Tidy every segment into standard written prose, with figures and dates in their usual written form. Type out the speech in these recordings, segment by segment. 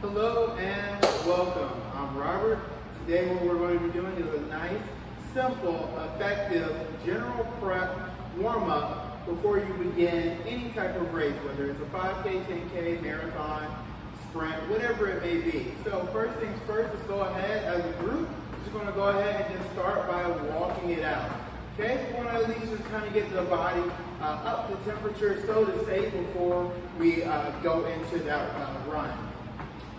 Hello and welcome. I'm Robert. Today what we're going to be doing is a nice, simple, effective general prep warm-up before you begin any type of race, whether it's a 5K, 10K, marathon, sprint, whatever it may be. So first things first, let's go ahead as a group. We're just going to go ahead and just start by walking it out. Okay, we want to at least just kind of get the body up to temperature, so to say, before we go into that run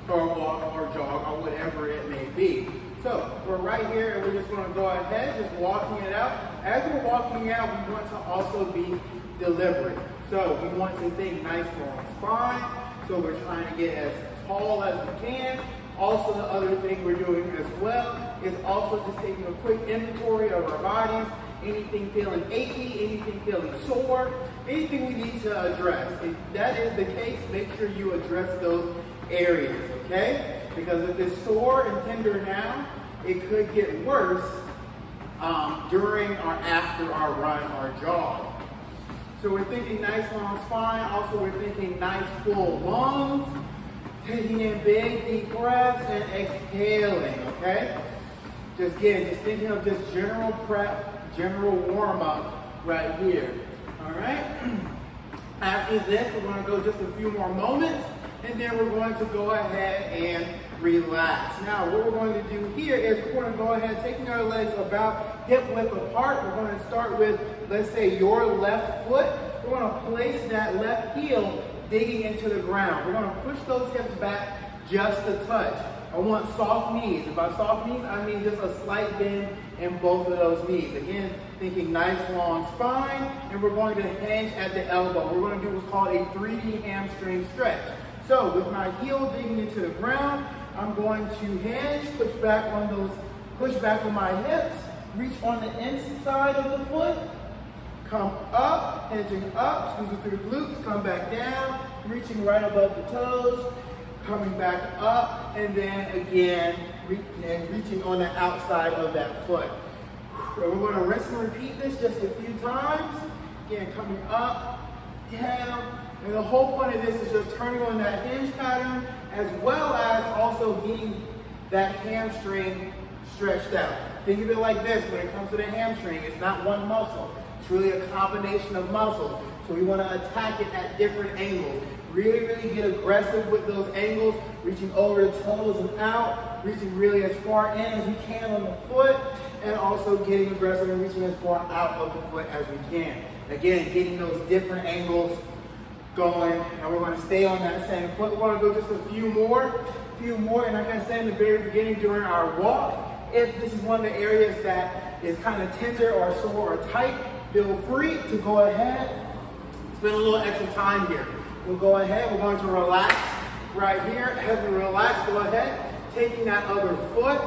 or walk or jog or whatever it may be. So we're right here and we're just going to go ahead, just walking it out. As we're walking out, we want to also be deliberate. So we want to think nice long spine. So we're trying to get as tall as we can. Also, the other thing we're doing as well is also just taking a quick inventory of our bodies. Anything feeling achy, anything feeling sore, anything we need to address. If that is the case, make sure you address those areas, okay? Because if it's sore and tender now, it could get worse during or after our run or jog. So we're thinking nice long spine. Also, we're thinking nice full lungs. Taking in big, deep breaths and exhaling, okay? Just thinking of just general prep, general warm-up right here, all right? After this, we're going to go just a few more moments, and then we're going to go ahead and relax. Now, what we're going to do here is we're going to go ahead, taking our legs about hip width apart. We're going to start with, let's say, your left foot. We're going to place that left heel digging into the ground. We're going to push those hips back just a touch. I want soft knees. And by soft knees, I mean just a slight bend in both of those knees. Again, thinking nice long spine, and we're going to hinge at the elbow. We're going to do what's called a 3D hamstring stretch. So with my heel digging into the ground, I'm going to hinge, push back on my hips, reach on the inside of the foot, come up, hinging up, squeezing through the glutes, come back down, reaching right above the toes, coming back up, and then again, reaching on the outside of that foot. So we're going to rinse and repeat this just a few times. Again, coming up, down, and the whole point of this is just turning on that hinge pattern, as well as also getting that hamstring stretched out. Think of it like this: when it comes to the hamstring, it's not one muscle. It's really a combination of muscles. So we want to attack it at different angles. Really get aggressive with those angles, reaching over the toes and out, reaching really as far in as we can on the foot, and also getting aggressive and reaching as far out of the foot as we can. Again, getting those different angles going, and we're going to stay on that same foot. We're going to go just a few more, and like I said in the very beginning during our walk, if this is one of the areas that is kind of tender or sore or tight, feel free to go ahead, spend a little extra time here. We'll go ahead, we're going to relax right here. As we relax, go ahead, taking that other foot,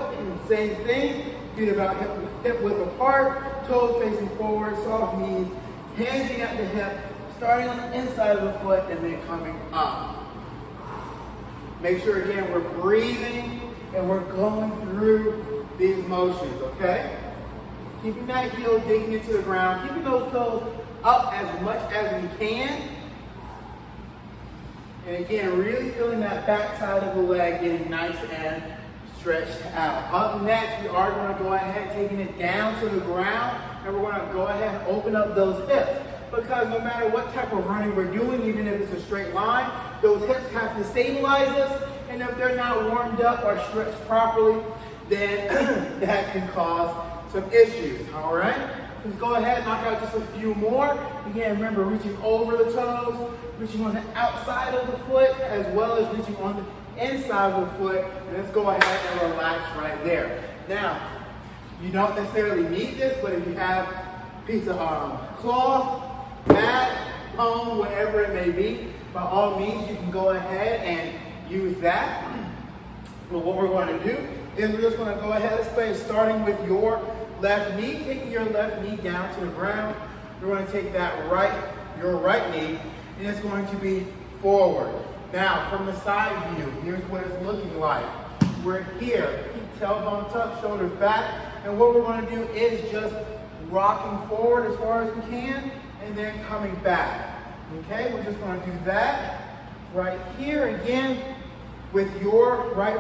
same thing, feet about hip width apart, toes facing forward, soft knees, hinging at the hip, starting on the inside of the foot and then coming up. Make sure again we're breathing and we're going through these motions, okay? Keeping that heel digging into the ground, keeping those toes up as much as we can. And again, really feeling that back side of the leg getting nice and stretched out. Up next, we are going to go ahead taking it down to the ground, and we're going to go ahead and open up those hips. Because no matter what type of running we're doing, even if it's a straight line, those hips have to stabilize us, and if they're not warmed up or stretched properly, then that can cause some issues, all right? Let's go ahead and knock out just a few more. Again, remember, reaching over the toes, reaching on the outside of the foot, as well as reaching on the inside of the foot. And let's go ahead and relax right there. Now, you don't necessarily need this, but if you have a piece of cloth, mat, foam, whatever it may be, by all means, you can go ahead and use that. But what we're going to do is we're just going to go ahead and play, starting with your left knee, taking your left knee down to the ground. We're going to take your right knee, and it's going to be forward. Now, from the side view, here's what it's looking like. We're here, tailbone tucked, shoulders back, and what we're going to do is just rocking forward as far as we can, and then coming back. Okay, we're just going to do that right here again. with your right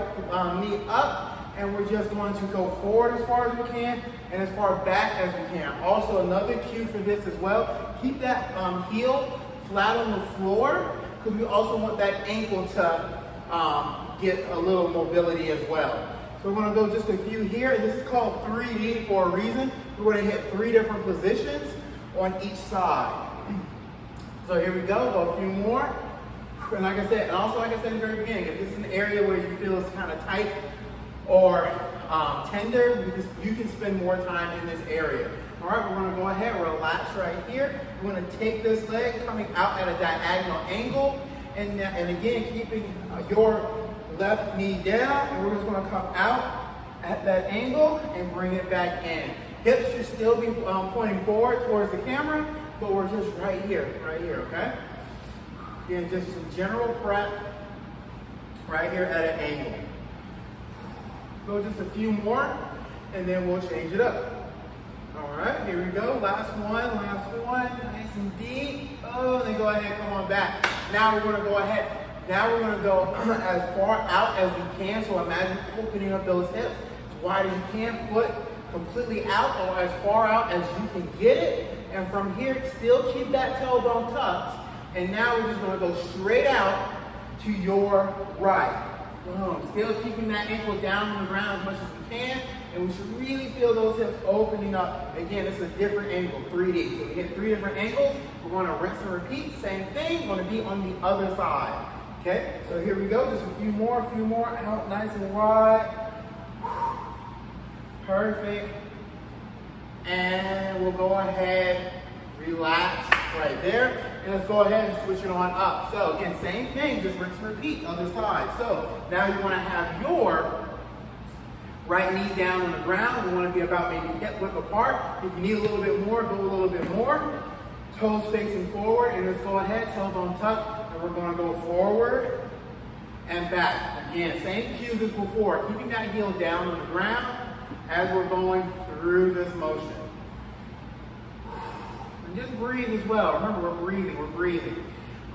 knee up, and we're just going to go forward as far as we can and as far back as we can. Also, another cue for this as well, keep that heel flat on the floor, because we also want that ankle to get a little mobility as well. So we're going to go just a few here. This is called 3D for a reason. We're going to hit 3 different positions on each side. So here we go a few more. And like I said, and also like I said in the very beginning, if this is an area where you feel it's kind of tight or tender, you can spend more time in this area. All right, we're going to go ahead, relax right here. We're going to take this leg coming out at a diagonal angle, and again, keeping your left knee down, and we're just going to come out at that angle and bring it back in. Hips should still be pointing forward towards the camera, but we're just right here, okay? Again, just some general prep right here at an angle. Go just a few more, and then we'll change it up. All right, here we go. Last one, nice and deep. Oh, then go ahead and come on back. Now we're going to go ahead. Now we're going to go as far out as we can. So imagine opening up those hips as wide as you can, foot completely out or as far out as you can get it. And from here, still keep that tailbone tucked. And now we're just going to go straight out to your right. Boom. Still keeping that ankle down on the ground as much as we can. And we should really feel those hips opening up. Again, it's a different angle, 3D. So we hit 3 different angles. We're going to rinse and repeat. Same thing. We're going to be on the other side. Okay? So here we go. Just a few more. Out nice and wide. Perfect. And we'll go ahead, relax right there. And let's go ahead and switch it on up. So again, same thing, just rinse and repeat, other side. So now you want to have your right knee down on the ground. We want to be about maybe hip width apart. If you need a little bit more, go a little bit more. Toes facing forward, and let's go ahead, tailbone tuck, and we're going to go forward and back. Again, same cues as before, keeping that heel down on the ground as we're going through this motion. And just breathe as well. Remember, we're breathing.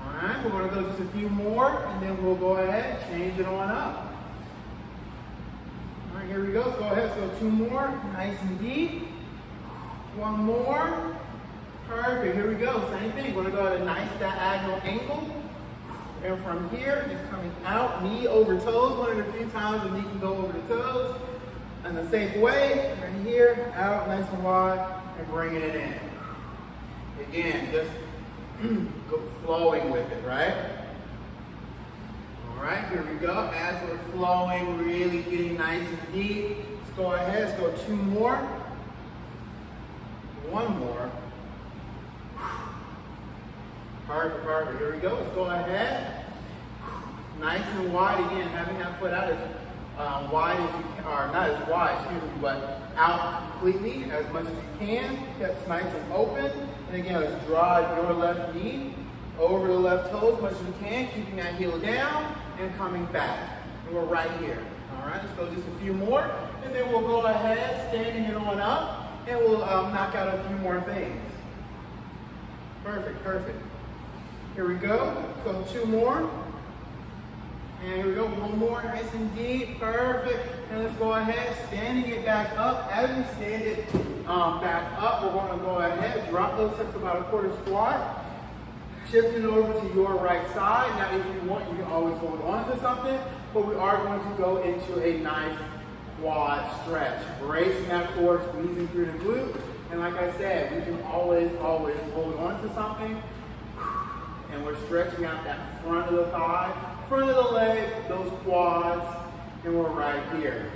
All right, we're going to go just a few more, and then we'll go ahead, change it on up. All right, here we go. Let's go ahead. Let's go 2 more. Nice and deep. 1 more. Perfect. Here we go. Same thing. We're going to go at a nice diagonal angle. And from here, just coming out, knee over toes. One of the few times the knee can go over the toes. In a safe way. Right here, out, nice and wide, and bringing it in. Again, just flowing with it, right? All right, here we go. As we're flowing, really getting nice and deep. Let's go ahead. Let's go 2 more. 1 more. Perfect, perfect. Here we go. Let's go ahead. Nice and wide again, having that foot out as wide as you can, or not as wide, excuse me, but out completely as much as you can. Hips nice and open. And again, let's drive your left knee over the left toe as much as you can, keeping that heel down and coming back. And we're right here. All right, let's go just a few more. And then we'll go ahead, standing it on up, and we'll knock out a few more things. Perfect, perfect. Here we go. So 2 more. And here we go. 1 more. Nice and deep. Perfect. And let's go ahead, standing it back up. As we stand it back up, we're going to go ahead, drop those hips about a quarter squat. Shifting over to your right side. Now, if you want, you can always hold on to something, but we are going to go into a nice quad stretch. Bracing that core, squeezing through the glute. And like I said, we can always hold on to something. And we're stretching out that front of the thigh, front of the leg, those quads, and we're right here.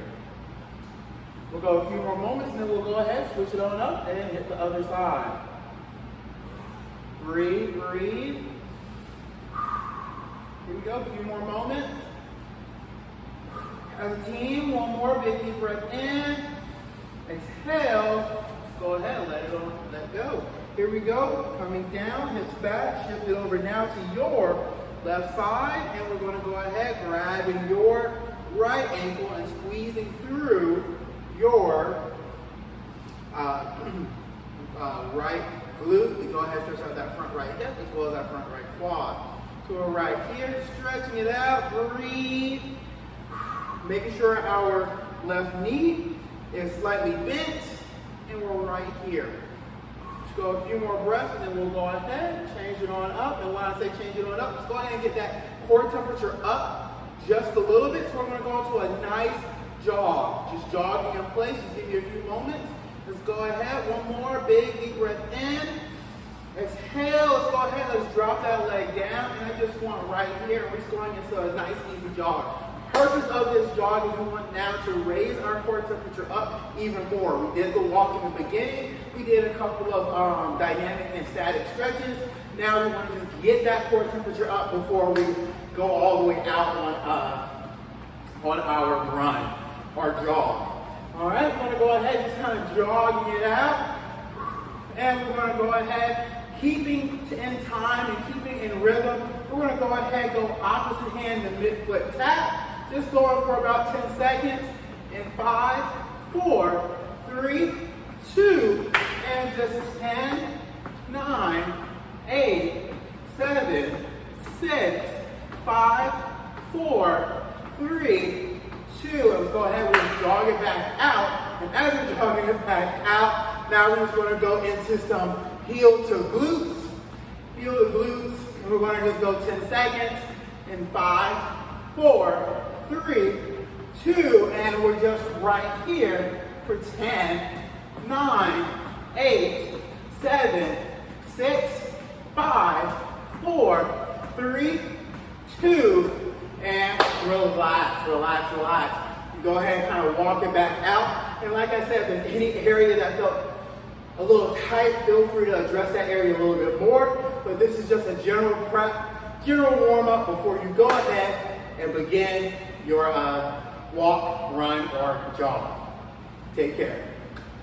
We'll go a few more moments, and then we'll go ahead, switch it on up, and hit the other side. Breathe, breathe. Here we go, a few more moments. As a team, 1 more big deep breath in. Exhale. Let's go ahead, let go. Here we go, coming down, hips back, shift it over now to your left side, and we're going to go ahead, grabbing your right ankle and squeezing through your right glute. We go ahead and stretch out that front right hip as well as that front right quad. So we're right here, stretch. stretching it out, breathe. Making sure our left knee is slightly bent, and we're right here. Let's go a few more breaths, and then we'll go ahead, change it on up. And when I say change it on up, let's go ahead and get that core temperature up just a little bit. So we're going to go into a nice jog. Just jogging in place, just give you a few moments. Let's go ahead, one more big deep breath in. Exhale, let's go ahead, let's drop that leg down. And I just want right here, and we're just going into a nice easy jog. Purpose of this jog is we want now to raise our core temperature up even more. We did the walk in the beginning. We did a couple of dynamic and static stretches. Now we want to just get that core temperature up before we go all the way out on our run or jog. All right, we're going to go ahead, just kind of jogging it out. And we're going to go ahead, keeping in time and keeping in rhythm. We're going to go ahead, go opposite hand to mid-foot tap. Just going for about 10 seconds. In 5, 4, 3, 2, and just 10, 9, 8, 7, 6, 5, 4, 3, 2. Let's go ahead and jog it back out. And as we're jogging it back out, now we're just going to go into some heel to glutes. Heel to glutes. And we're going to just go 10 seconds. In 5, 4, 3, 2, and we're just right here for 10, 9, 8, 7, 6, 5, 4, 3, 2, and relax, relax, relax. You go ahead and kind of walk it back out. And like I said, if there's any area that felt a little tight, feel free to address that area a little bit more. But this is just a general prep, general warm up before you go ahead and begin your walk, run, or jog. Take care.